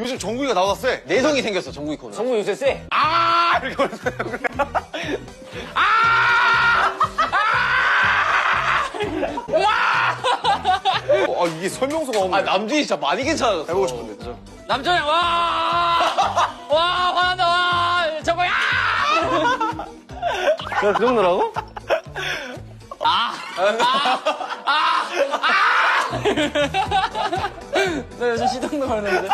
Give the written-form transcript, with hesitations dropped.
요즘 정국이가 나보다 세. 내성이 생겼어, 정국이 코는. 정국 요새 쎄. 아! 이렇게 걸렸어요. 아! 아, 이게 설명서가 없네. 아, 남준이 진짜 많이 괜찮아졌어. 해보고 싶은데, 진짜. 남정현, 와! 와, 화난다, 와! 정국이, 아! 야, 그 정도라고? 나 요즘 시동도 걸렸는데.